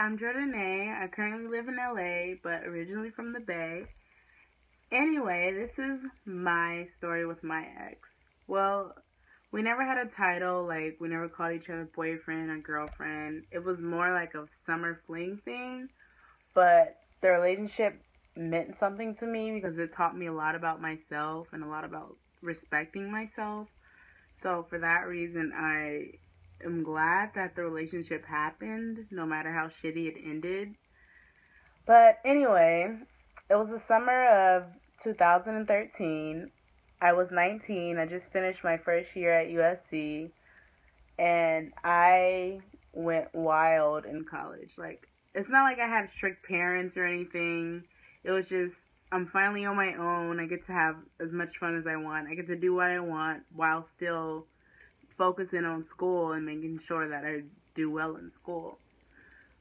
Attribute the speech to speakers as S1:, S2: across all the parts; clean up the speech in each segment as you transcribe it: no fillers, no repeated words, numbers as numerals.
S1: I'm Jordanae. I currently live in LA, but originally from the Bay. Anyway, this is my story with my ex. Well, we never had a title, like, we never called each other boyfriend or girlfriend. It was more like a summer fling thing, but the relationship meant something to me because it taught me a lot about myself and a lot about respecting myself. So, for that reason, I am glad that the relationship happened, no matter how shitty it ended. But anyway, it was the summer of 2013. I was 19. I just finished my first year at USC, and I went wild in college. Like, it's not like I had strict parents or anything. It was just, I'm finally on my own. I get to have as much fun as I want. I get to do what I want while still focusing on school and making sure that I do well in school.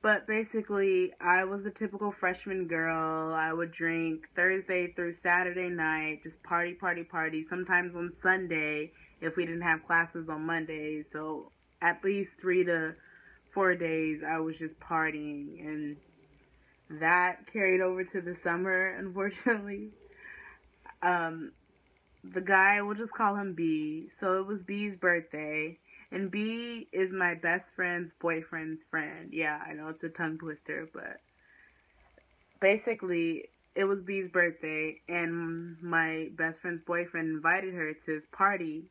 S1: But basically, I was a typical freshman girl. I would drink Thursday through Saturday night, just party, party, party. Sometimes on Sunday if we didn't have classes on Monday. So at least 3 to 4 days I was just partying. And that carried over to the summer, unfortunately. Um, the guy, we'll just call him B. So it was B's birthday. And B is my best friend's boyfriend's friend. Yeah, I know it's a tongue twister, but basically, it was B's birthday, and my best friend's boyfriend invited her to his party,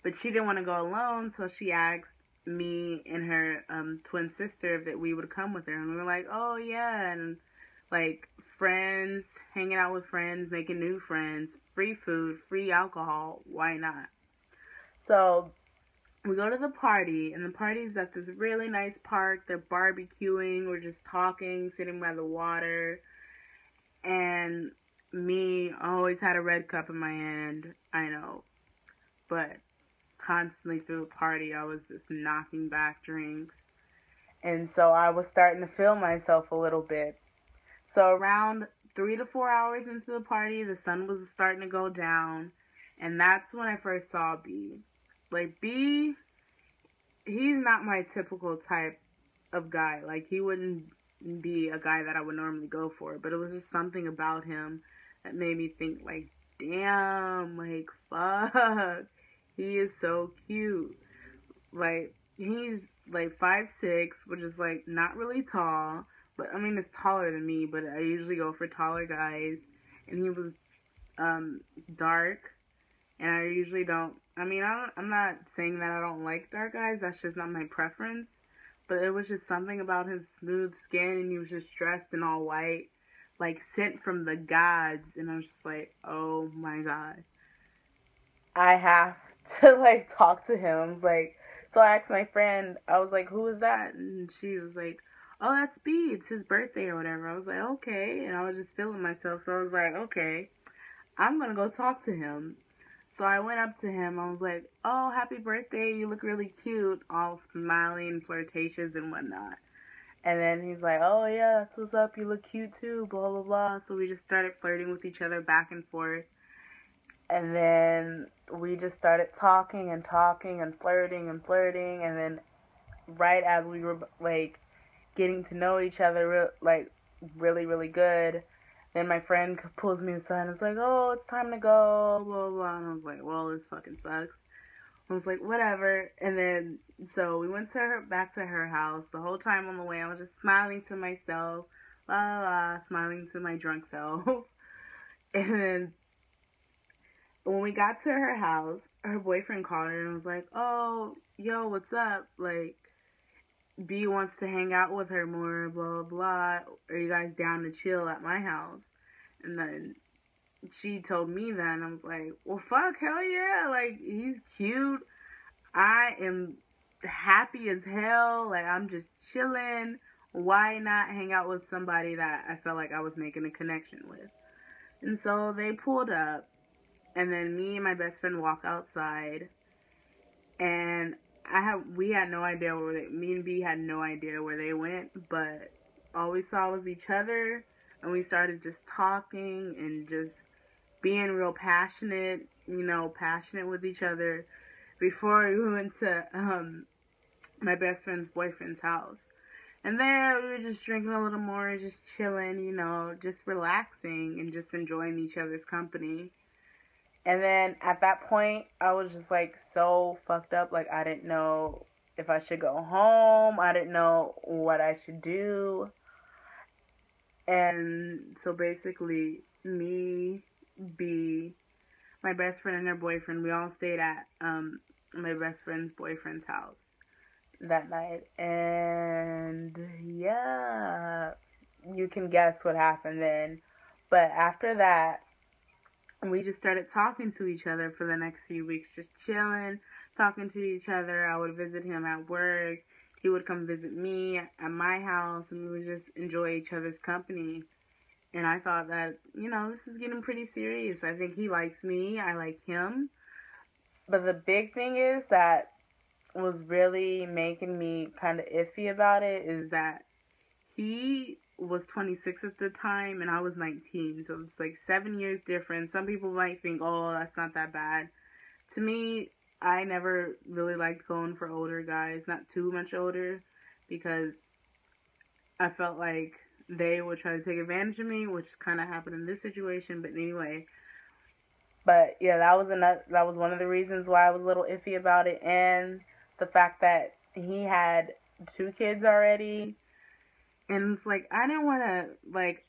S1: but she didn't want to go alone, so she asked me and her twin sister if that we would come with her, and we were like, oh yeah, and like friends, hanging out with friends, making new friends, free food, free alcohol, why not? So we go to the party, and the party's at this really nice park. They're barbecuing, we're just talking, sitting by the water. And me, I always had a red cup in my hand, I know. But constantly through the party, I was just knocking back drinks. And so I was starting to feel myself a little bit. So around 3 to 4 hours into the party, the sun was starting to go down. And that's when I first saw B. Like, B, he's not my typical type of guy. Like, he wouldn't be a guy that I would normally go for. But it was just something about him that made me think, like, damn, like, fuck. He is so cute. Like, he's, like, 5'6", which is, like, not really tall. But, I mean, it's taller than me. But I usually go for taller guys. And he was dark. And I usually don't, I mean, I'm not saying that I don't like dark guys. That's just not my preference. But it was just something about his smooth skin, and he was just dressed in all white, like sent from the gods. And I was just like, oh my god, I have to like talk to him. I was like, so I asked my friend, I was like, who is that? And she was like, oh, that's B. It's his birthday or whatever. I was like, okay. And I was just feeling myself. So I was like, okay, I'm going to go talk to him. So I went up to him. I was like, oh, happy birthday. You look really cute. All smiling, flirtatious, and whatnot. And then he's like, oh, yeah, that's what's up. You look cute, too. Blah, blah, blah. So we just started flirting with each other back and forth. And then we just started talking and talking and flirting and flirting. And then right as we were, like, getting to know each other, like, really, really good, then my friend pulls me aside and is like, oh, it's time to go, blah, blah, blah. And I was like, well, this fucking sucks. I was like, whatever. And then, so we went to back to her house. The whole time on the way, I was just smiling to myself, la, la, la, smiling to my drunk self. And then when we got to her house, her boyfriend called her and was like, oh, yo, what's up? Like, B wants to hang out with her more, blah, blah, blah. Are you guys down to chill at my house? And then she told me that, and I was like, well, fuck, hell yeah. Like, he's cute. I am happy as hell. Like, I'm just chilling. Why not hang out with somebody that I felt like I was making a connection with? And so they pulled up, and then me and my best friend walk outside, and we had no idea me and B had no idea where they went, but all we saw was each other, and we started just talking and just being real passionate, passionate with each other before we went to my best friend's boyfriend's house. And there we were just drinking a little more, just chilling, just relaxing and just enjoying each other's company. And then at that point, I was just like so fucked up. Like, I didn't know if I should go home, I didn't know what I should do. And so basically, me, B, my best friend and her boyfriend, we all stayed at my best friend's boyfriend's house that night. And yeah, you can guess what happened then. But after that, we just started talking to each other for the next few weeks, just chilling, talking to each other. I would visit him at work. He would come visit me at my house, and we would just enjoy each other's company. And I thought that, this is getting pretty serious. I think he likes me. I like him. But the big thing is that was really making me kind of iffy about it is that he was 26 at the time and I was 19. So it's like 7 years difference. Some people might think, oh, that's not that bad. To me, I never really liked going for older guys, not too much older, because I felt like they would try to take advantage of me, which kind of happened in this situation. But anyway, but yeah, that was one of the reasons why I was a little iffy about it, and the fact that he had 2 kids already, and it's like I didn't want to like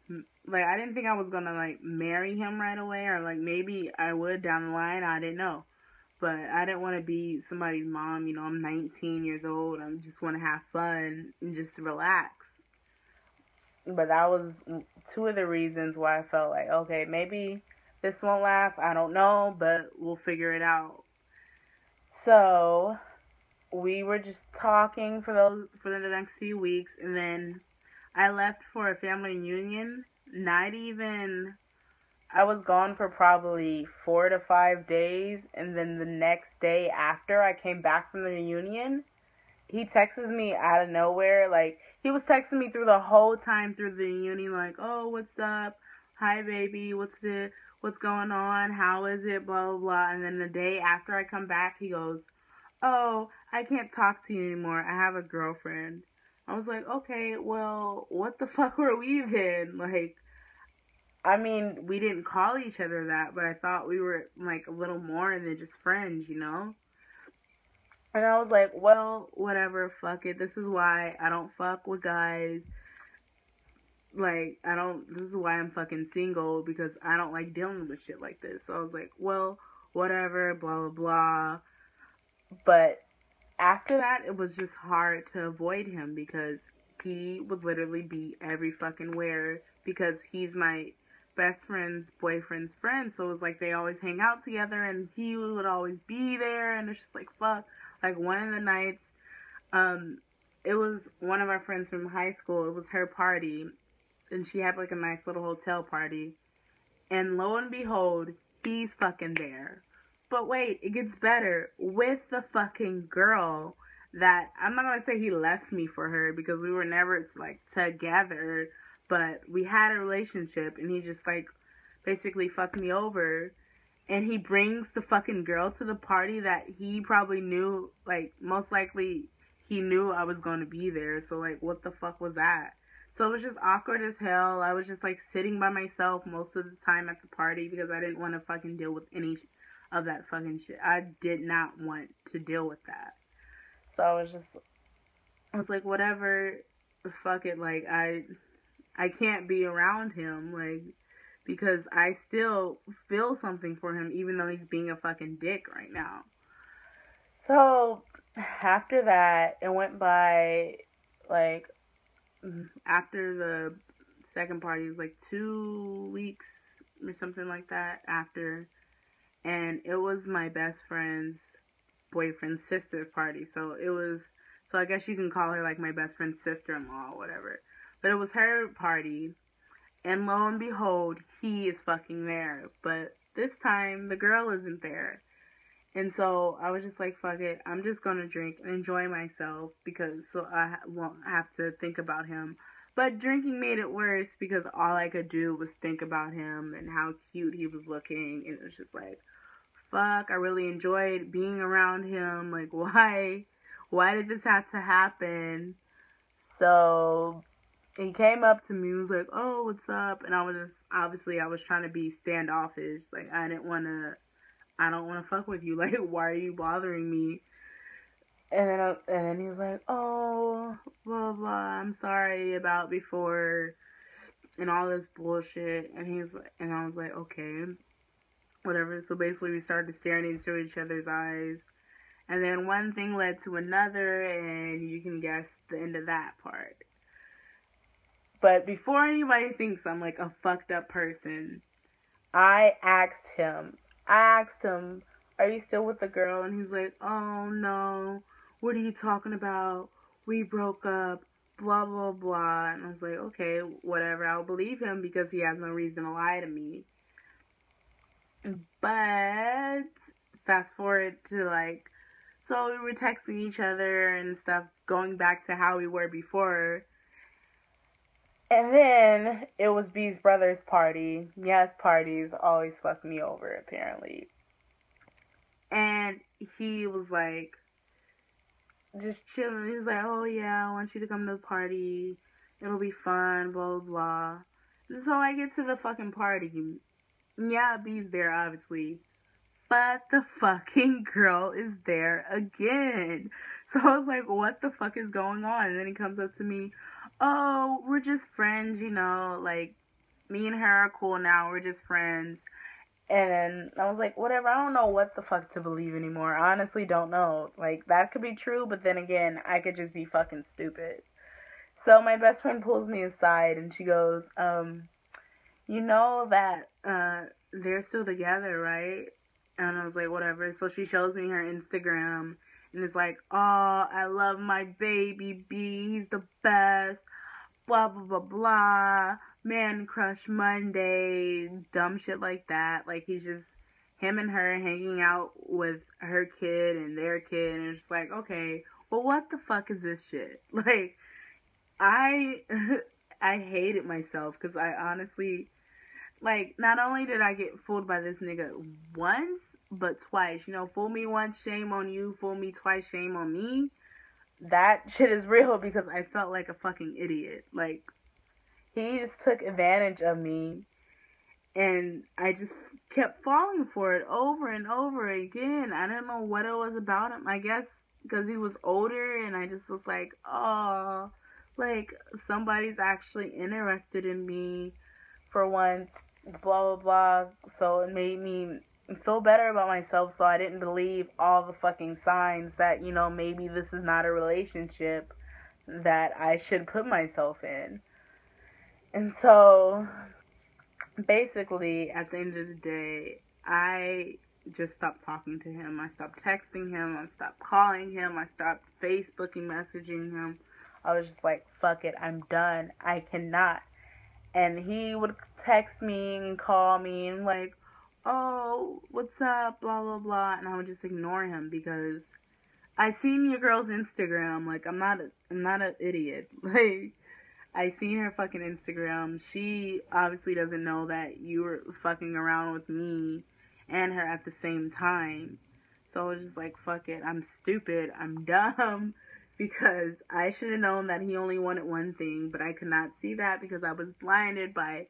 S1: I didn't think I was gonna like marry him right away, or like maybe I would down the line. I didn't know, but I didn't want to be somebody's mom. I'm 19 years old. I just want to have fun and just relax. But that was 2 of the reasons why I felt like, okay, maybe this won't last. I don't know, but we'll figure it out. So we were just talking for the next few weeks, and then I left for a family reunion. Not even I was gone for probably 4 to 5 days, and then the next day after I came back from the reunion, he texts me out of nowhere. Like, he was texting me through the whole time through the reunion, like, oh, what's up? Hi, baby. What's going on? How is it? Blah, blah, blah. And then the day after I come back, he goes, oh, I can't talk to you anymore. I have a girlfriend. I was like, okay, well, what the fuck were we even? Like, I mean, we didn't call each other that, but I thought we were, like, a little more than just friends. And I was like, well, whatever, fuck it. This is why I don't fuck with guys. Like, this is why I'm fucking single, because I don't like dealing with shit like this. So I was like, well, whatever, blah, blah, blah. But after that, it was just hard to avoid him because he would literally be every fucking where, because he's my best friend's boyfriend's friend. So it was like they always hang out together and he would always be there. And it's just like, fuck. Like, one of the nights, it was one of our friends from high school. It was her party, and she had like a nice little hotel party. And lo and behold, he's fucking there. But wait, it gets better, with the fucking girl that, I'm not gonna say he left me for her because we were never like together, but we had a relationship, and he just like basically fucked me over. And he brings the fucking girl to the party that he probably knew, like, most likely he knew I was going to be there. So, like, what the fuck was that? So it was just awkward as hell. I was just, like, sitting by myself most of the time at the party because I didn't want to fucking deal with any of that fucking shit. I did not want to deal with that. So I was like, whatever, fuck it. Like, I can't be around him. Like, because I still feel something for him, even though he's being a fucking dick right now. So, after that, it went by, like, after the second party, it was like 2 weeks or something like that after, and it was my best friend's boyfriend's sister's party. So I guess you can call her like my best friend's sister-in-law or whatever. But it was her party. And lo and behold, he is fucking there. But this time, the girl isn't there. And so I was just like, fuck it. I'm just going to drink and enjoy myself because so I won't have to think about him. But drinking made it worse because all I could do was think about him and how cute he was looking. And it was just like, fuck, I really enjoyed being around him. Like, why did this have to happen? So he came up to me, was like, "Oh, what's up?" And I was just, obviously, I was trying to be standoffish. Like, I don't want to fuck with you. Like, why are you bothering me? And then he was like, "Oh, blah blah. I'm sorry about before and all this bullshit." And I was like, "Okay, whatever." So basically, we started staring into each other's eyes, and then one thing led to another, and you can guess the end of that part. But before anybody thinks I'm like a fucked up person, I asked him, "Are you still with the girl?" And he's like, "Oh no, what are you talking about? We broke up, blah blah blah." And I was like, "Okay, whatever, I'll believe him because he has no reason to lie to me." But fast forward to like, so we were texting each other and stuff, going back to how we were before. And then it was B's brother's party. Yes, parties always fuck me over, apparently. And he was like, just chilling. He was like, "Oh yeah, I want you to come to the party. It'll be fun, blah, blah, blah." And so I get to the fucking party. Yeah, B's there, obviously. But the fucking girl is there again. So I was like, what the fuck is going on? And then he comes up to me, "Oh, we're just friends, you know, like, me and her are cool now, we're just friends." And I was like, whatever, I don't know what the fuck to believe anymore. I honestly don't know. Like, that could be true, but then again, I could just be fucking stupid. So my best friend pulls me aside and she goes, "You know that they're still together, right?" And I was like, whatever. So she shows me her Instagram and it's like, "Oh, I love my baby B. He's the best. Blah, blah, blah, blah. Man crush Monday." Dumb shit like that. Like, he's just him and her hanging out with her kid and their kid. And it's just like, okay, well, what the fuck is this shit? Like, I, I hated myself because I honestly, like, not only did I get fooled by this nigga once, but twice. You know, fool me once, shame on you. Fool me twice, shame on me. That shit is real because I felt like a fucking idiot. Like, he just took advantage of me, and I just kept falling for it over and over again. I don't know what it was about him. I guess because he was older, and I just was like, oh, like, somebody's actually interested in me for once, blah, blah, blah. So it made me feel better about myself, so I didn't believe all the fucking signs that, you know, maybe this is not a relationship that I should put myself in. And so basically, at the end of the day, I just stopped talking to him. I stopped texting him. I stopped calling him. I stopped Facebooking messaging him. I was just like, fuck it, I'm done. I cannot. And he would text me and call me and like, "Oh, what's up, blah, blah, blah." And I would just ignore him because I seen your girl's Instagram. Like, I'm not an idiot. Like, I seen her fucking Instagram. She obviously doesn't know that you were fucking around with me and her at the same time. So I was just like, fuck it. I'm stupid. I'm dumb. Because I should have known that he only wanted one thing, but I could not see that because I was blinded by,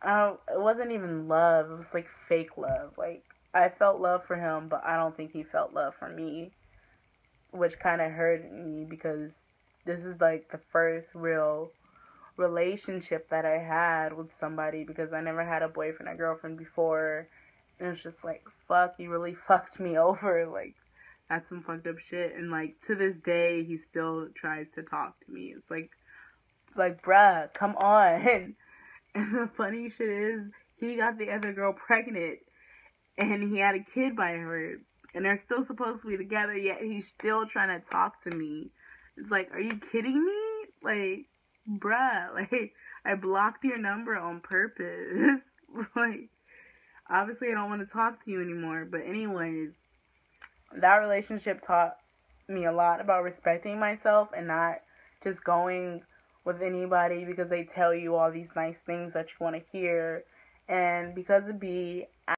S1: it wasn't even love. It was like fake love. Like, I felt love for him, but I don't think he felt love for me, which kind of hurt me because this is like the first real relationship that I had with somebody because I never had a boyfriend or girlfriend before. And it's just like, fuck, you really fucked me over. Like, that's some fucked up shit. And like, to this day, he still tries to talk to me. It's like, bruh, come on. And the funny shit is, he got the other girl pregnant and he had a kid by her. And they're still supposed to be together, yet he's still trying to talk to me. It's like, are you kidding me? Like, bruh, like, I blocked your number on purpose. Like, obviously I don't want to talk to you anymore. But anyways, that relationship taught me a lot about respecting myself and not just going with anybody because they tell you all these nice things that you want to hear. And because of B,